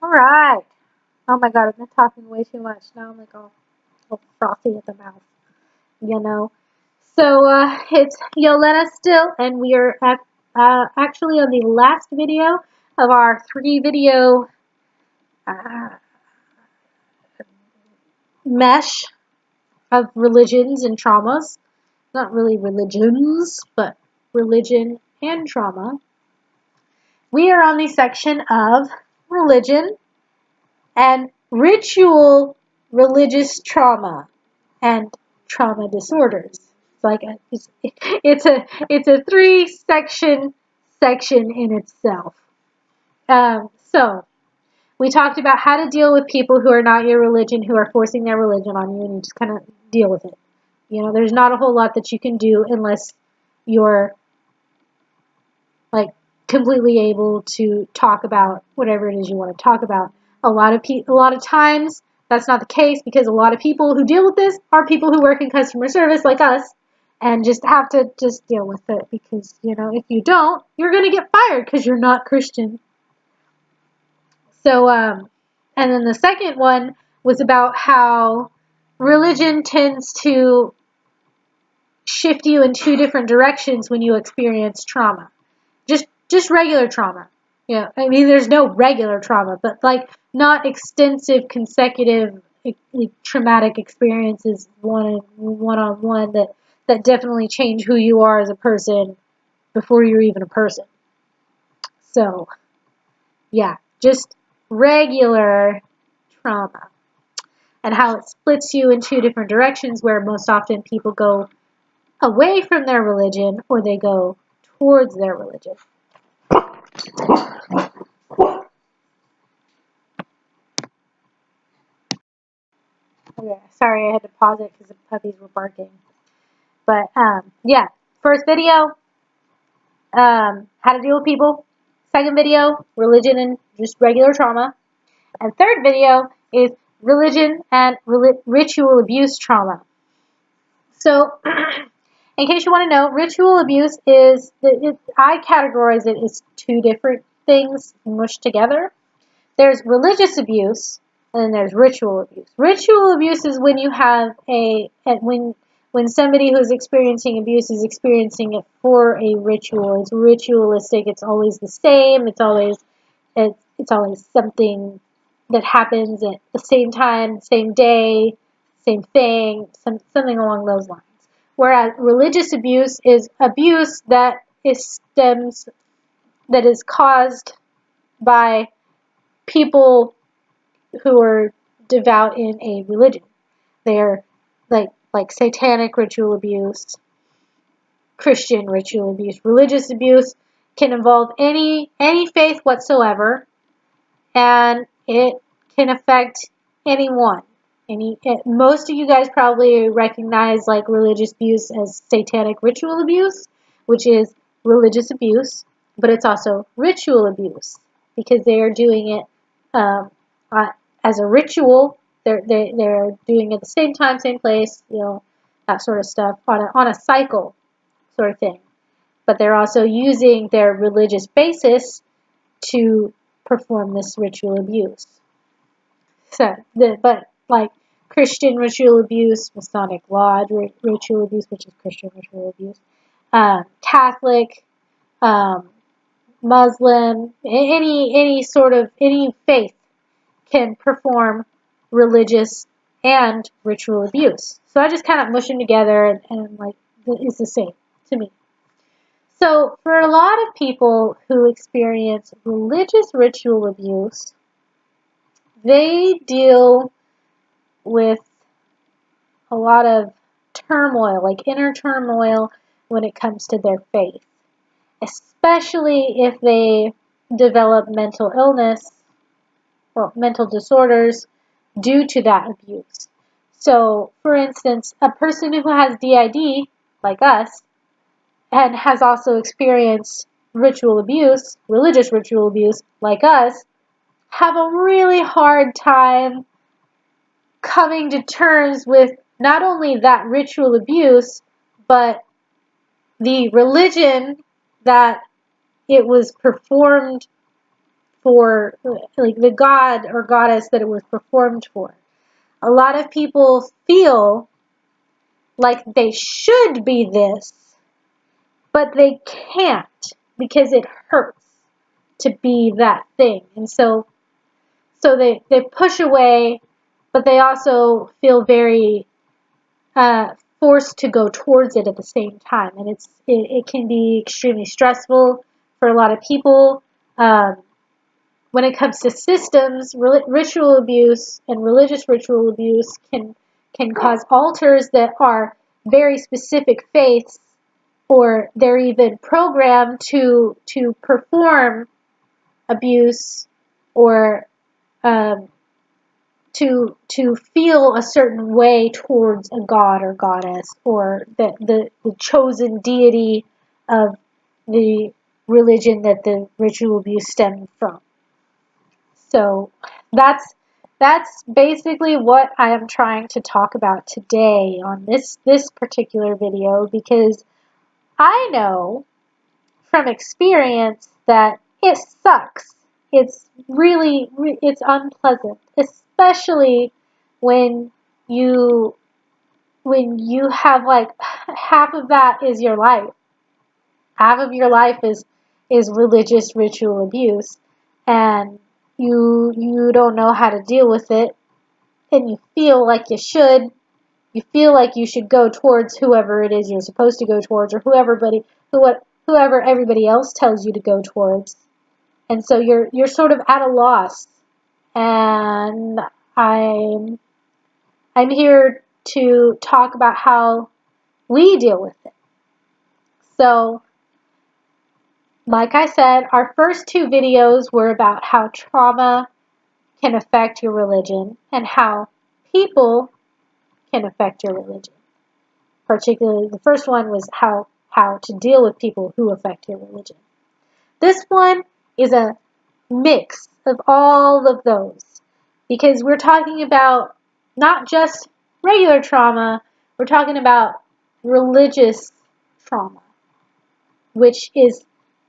Alright. Oh my god, I've been talking way too much. Now I'm like all frothy at the mouth, you know. So, it's Yoletta still, and we are actually on the last video of our 3 video uh, mesh of religions and traumas. Not really religions, but religion and trauma. We are on the section of religion and ritual religious trauma and trauma disorders. It's like it's a 3 section in itself. So we talked about how to deal with people who are not your religion, who are forcing their religion on you, and you just kind of deal with it. You know, there's not a whole lot that you can do unless you're like completely able to talk about whatever it is you want to talk about. A lot of times that's not the case because a lot of people who deal with this are people who work in customer service like us and just have to just deal with it because, you know, if you don't, you're going to get fired because you're not Christian. So, and then the second one was about how religion tends to shift you in 2 different directions when you experience trauma. Just regular trauma. Yeah, I mean, there's no regular trauma, but like not extensive consecutive traumatic experiences one on one that definitely change who you are as a person before you're even a person. So, yeah, just regular trauma and how it splits you in 2 different directions where most often people go away from their religion or they go towards their religion. Okay, sorry, I had to pause it because the puppies were barking. But, yeah, first video, how to deal with people. Second video, religion and just regular trauma. And third video is religion and ritual abuse trauma. So, in case you want to know, ritual abuse is, I categorize it as 2 different things mushed together. There's religious abuse, and then there's ritual abuse. Ritual abuse is when you have when somebody who's experiencing abuse is experiencing it for a ritual. It's ritualistic. It's always the same. It's always something that happens at the same time, same day, same thing, something along those lines. Whereas religious abuse is abuse that is caused by people who are devout in a religion. They're like satanic ritual abuse, Christian ritual abuse. Religious abuse can involve any faith whatsoever, and it can affect anyone. Most of you guys probably recognize like religious abuse as satanic ritual abuse, which is religious abuse, but it's also ritual abuse because they are doing it as a ritual. They're doing it at the same time, same place, you know, that sort of stuff on a cycle sort of thing. But they're also using their religious basis to perform this ritual abuse. So, but like Christian ritual abuse, Masonic Lodge ritual abuse, which is Christian ritual abuse, Catholic, Muslim, any faith can perform religious and ritual abuse. So I just kind of mush them together and like it's the same to me. So for a lot of people who experience religious ritual abuse, they deal with a lot of turmoil, like inner turmoil when it comes to their faith, especially if they develop mental illness or mental disorders due to that abuse. So, for instance, a person who has DID, like us, and has also experienced ritual abuse, religious ritual abuse, like us, have a really hard time coming to terms with not only that ritual abuse, but the religion that it was performed for, like the god or goddess that it was performed for. A lot of people feel like they should be this, but they can't because it hurts to be that thing. And so they push away, but they also feel very forced to go towards it at the same time. And it can be extremely stressful for a lot of people. When it comes to systems, ritual abuse and religious ritual abuse can cause altars that are very specific faiths, or they're even programmed to perform abuse, or to feel a certain way towards a god or goddess, or the chosen deity of the religion that the ritual abuse stemmed from. So that's basically what I am trying to talk about today on this particular video, because I know from experience that it sucks. It's really, it's unpleasant, especially when you have like half of that is your life. Half of your life is religious ritual abuse, and you don't know how to deal with it, and you feel like you should. You feel like you should go towards whoever it is you're supposed to go towards, or whoever everybody else tells you to go towards. And so you're sort of at a loss. And I'm here to talk about how we deal with it. So, like I said, our first two videos were about how trauma can affect your religion and how people can affect your religion. Particularly, the first one was how to deal with people who affect your religion. This one is a mix of all of those, because we're talking about not just regular trauma, we're talking about religious trauma, which is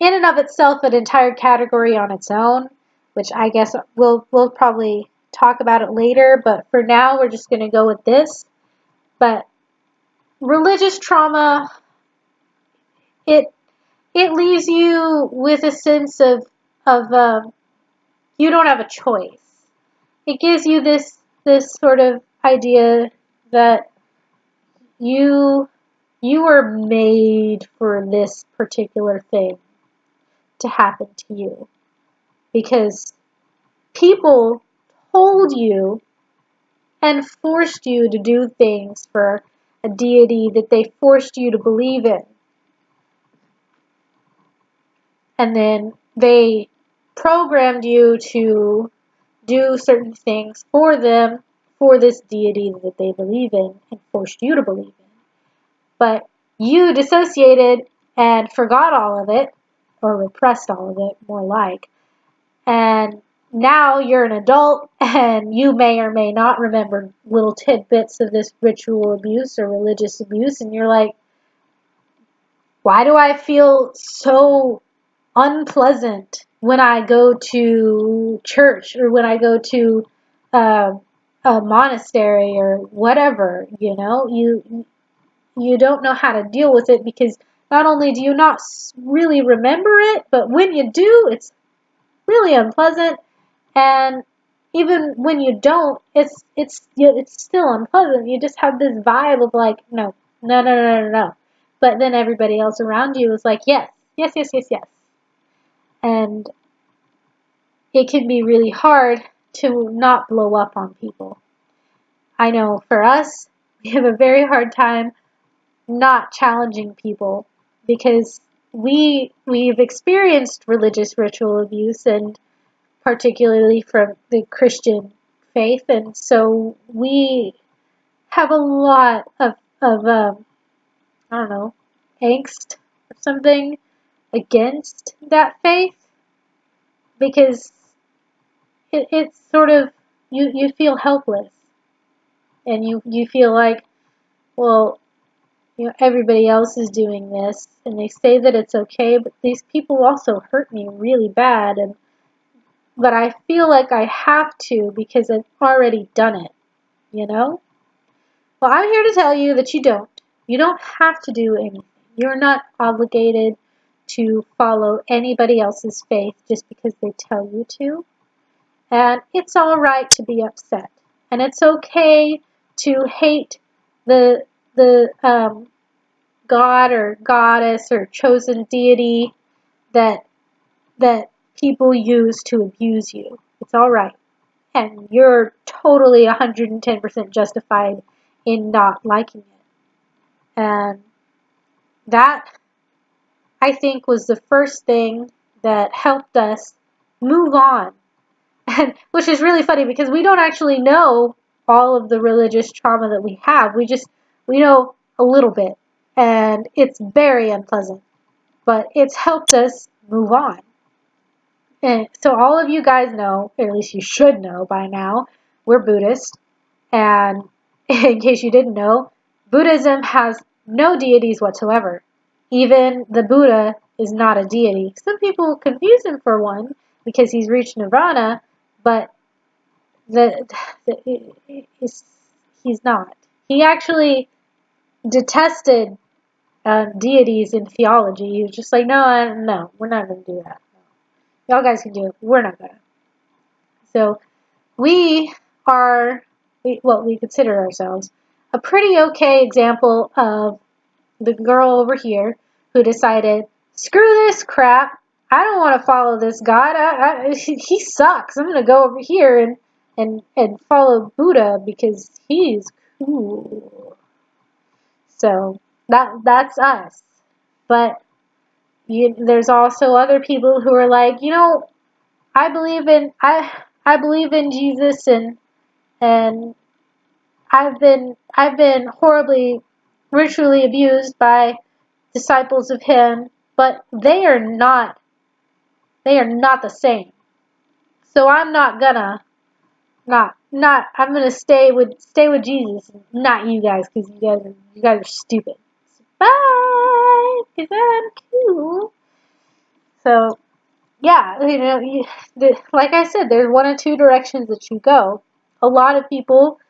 in and of itself an entire category on its own, which I guess we'll probably talk about it later, but for now we're just going to go with this. But religious trauma, it leaves you with a sense of you don't have a choice. It gives you this sort of idea that you were made for this particular thing to happen to you, because people told you and forced you to do things for a deity that they forced you to believe in. And then they programmed you to do certain things for them, for this deity that they believe in and forced you to believe in. But you dissociated and forgot all of it, or repressed all of it, more like. And now you're an adult, and you may or may not remember little tidbits of this ritual abuse or religious abuse, and you're like, why do I feel so unpleasant when I go to church, or when I go to a monastery or whatever? You don't know how to deal with it, because not only do you not really remember it, but when you do, it's really unpleasant. And even when you don't, it's still unpleasant. You just have this vibe of like, no. But then everybody else around you is like, yes. And it can be really hard to not blow up on people. I know for us, we have a very hard time not challenging people, because we've experienced religious ritual abuse, and particularly from the Christian faith, and so we have a lot of I don't know, angst or something against that faith, because it's sort of, you feel helpless, and you feel like, well, everybody else is doing this, and they say that it's okay, but these people also hurt me really bad, and but I feel like I have to because I've already done it, you know? Well, I'm here to tell you that you don't. You don't have to do anything. You're not obligated to follow anybody else's faith just because they tell you to. And it's all right to be upset. And it's okay to hate the god or goddess or chosen deity that that people use to abuse you. It's all right. And you're totally 110% justified in not liking it. And that, I think, was the first thing that helped us move on. And which is really funny because we don't actually know all of the religious trauma that we have. We know a little bit. And it's very unpleasant. But it's helped us move on. And so all of you guys know, or at least you should know by now, we're Buddhist. And in case you didn't know, Buddhism has no deities whatsoever. Even the Buddha is not a deity. Some people confuse him for one because he's reached nirvana, but he's not. He actually detested deities in theology. He was just like, no, we're not going to do that. Y'all guys can do it. We're not going to. So we are, we consider ourselves a pretty okay example of the girl over here who decided, screw this crap. I don't want to follow this God. He sucks. I'm going to go over here and follow Buddha because he's cool. So that's us. But there's also other people who are like, I believe in Jesus and I've been horribly ritually abused by disciples of him, but they are not the same. So I'm not gonna I'm gonna stay with Jesus, not you guys, because you guys are stupid. So bye, because I'm cool. So yeah, like I said, there's one of two directions that you go. A lot of people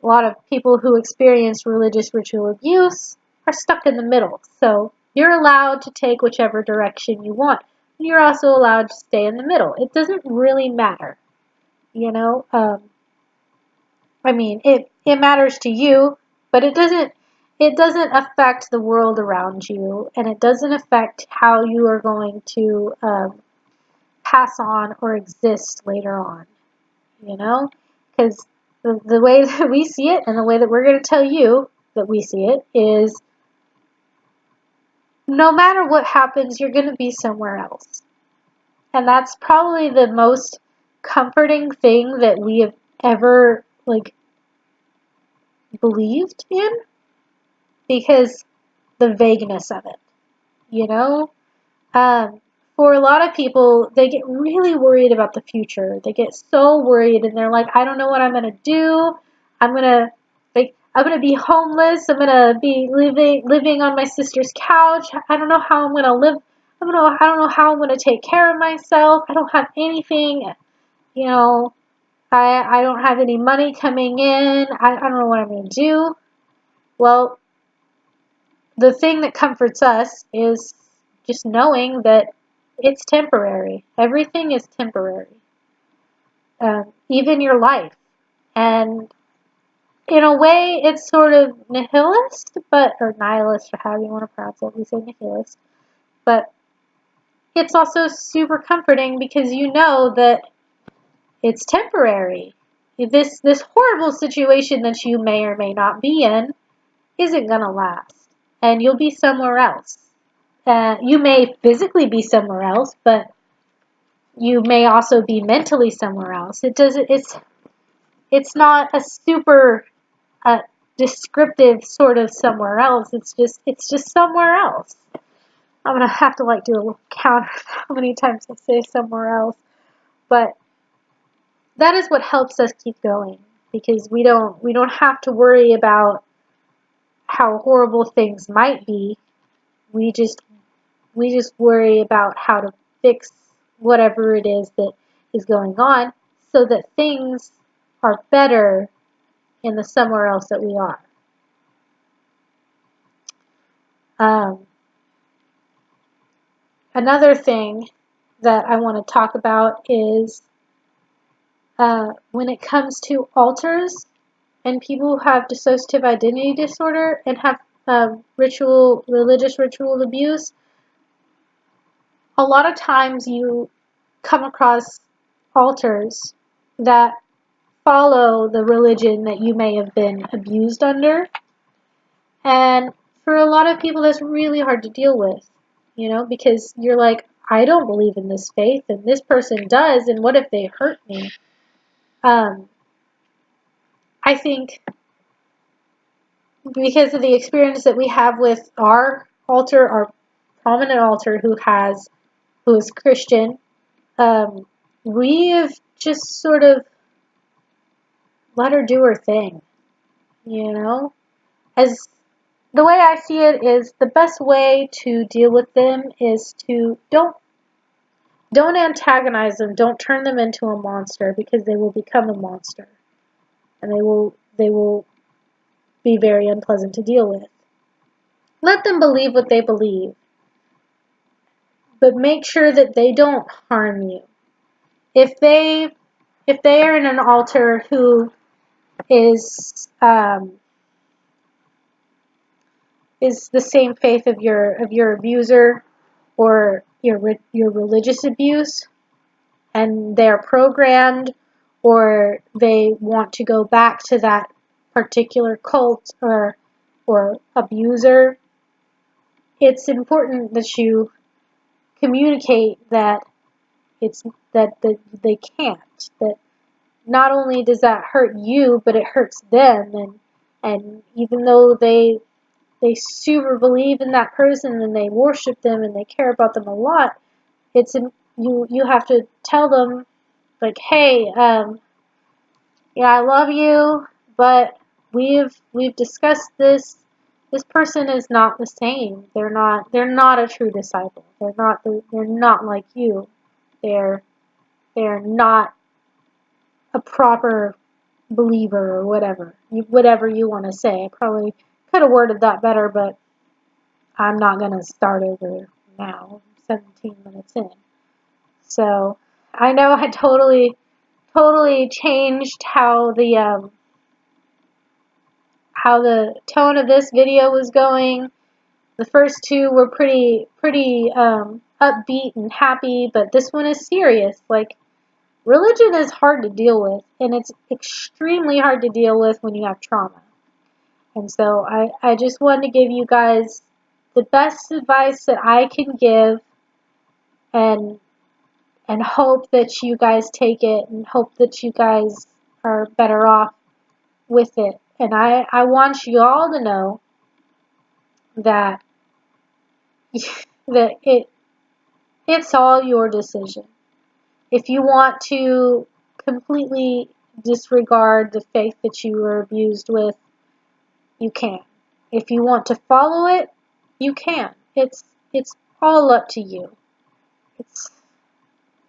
who experience religious ritual abuse are stuck in the middle. So you're allowed to take whichever direction you want. You're also allowed to stay in the middle. It doesn't really matter, I mean, it matters to you, but it doesn't affect the world around you, and it doesn't affect how you are going to pass on or exist later on, because the way that we see it and the way that we're going to tell you that we see it is no matter what happens, you're going to be somewhere else. And that's probably the most comforting thing that we have ever, believed in, because the vagueness of it, you know? For a lot of people, they get really worried about the future. They get so worried and they're like, I don't know what I'm going to do. I'm going to be homeless. I'm going to be living on my sister's couch. I don't know how I'm going to live. I don't know how I'm going to take care of myself. I don't have anything, I don't have any money coming in. I don't know what I'm going to do. Well, the thing that comforts us is just knowing that it's temporary. Everything is temporary. Even your life. And in a way, it's sort of nihilist, or nihilist, or however you want to pronounce it. We say nihilist. But it's also super comforting because you know that it's temporary. This horrible situation that you may or may not be in isn't going to last. And you'll be somewhere else. You may physically be somewhere else, but you may also be mentally somewhere else. It's not a super descriptive sort of somewhere else. It's just somewhere else. I'm gonna have to do a little counter how many times I say somewhere else. But that is what helps us keep going, because we don't have to worry about how horrible things might be. We just worry about how to fix whatever it is that is going on so that things are better in the somewhere else that we are. Another thing that I want to talk about is when it comes to altars and people who have dissociative identity disorder and have religious ritual abuse, a lot of times you come across altars that follow the religion that you may have been abused under. And for a lot of people, that's really hard to deal with, because you're like, I don't believe in this faith, and this person does, and what if they hurt me? I think because of the experience that we have with our altar, our prominent altar who is Christian, we have just sort of let her do her thing, As the way I see it is the best way to deal with them is to don't antagonize them, don't turn them into a monster, because they will become a monster. And they will be very unpleasant to deal with. Let them believe what they believe, but make sure that they don't harm you. If they are in an altar who is the same faith of your abuser or your religious abuse, and they're programmed or they want to go back to that particular cult or abuser, it's important that you communicate that they can't. That not only does that hurt you, but it hurts them, and even though they super believe in that person and they worship them and they care about them a lot, you have to tell them, like, hey, I love you, but we've discussed this. This person is not the same. They're not a true disciple. They're not like you. They're not a proper believer or whatever. Whatever you want to say. I probably could have worded that better, but I'm not going to start over now. 17 minutes in. So I know I totally changed how the tone of this video was going. The first two were pretty upbeat and happy, but this one is serious. Like, religion is hard to deal with, and it's extremely hard to deal with when you have trauma. And so I just wanted to give you guys the best advice that I can give, and hope that you guys take it, and hope that you guys are better off with it. And I want you all to know that it's all your decision. If you want to completely disregard the faith that you were abused with, you can. If you want to follow it, you can. It's all up to you.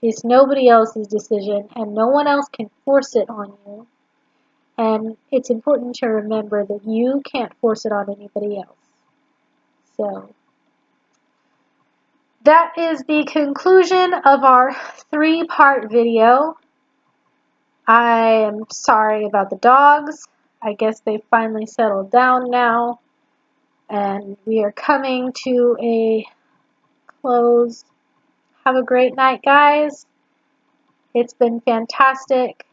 It's nobody else's decision, and no one else can force it on you. And it's important to remember that you can't force it on anybody else. So that is the conclusion of our 3-part video. I am sorry about the dogs. I guess they finally settled down now. And we are coming to a close. Have a great night, guys. It's been fantastic.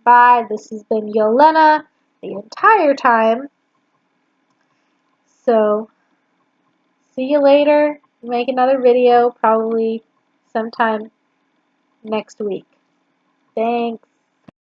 Bye. This has been Yolena the entire time. So, see you later. Make another video probably sometime next week. Thanks.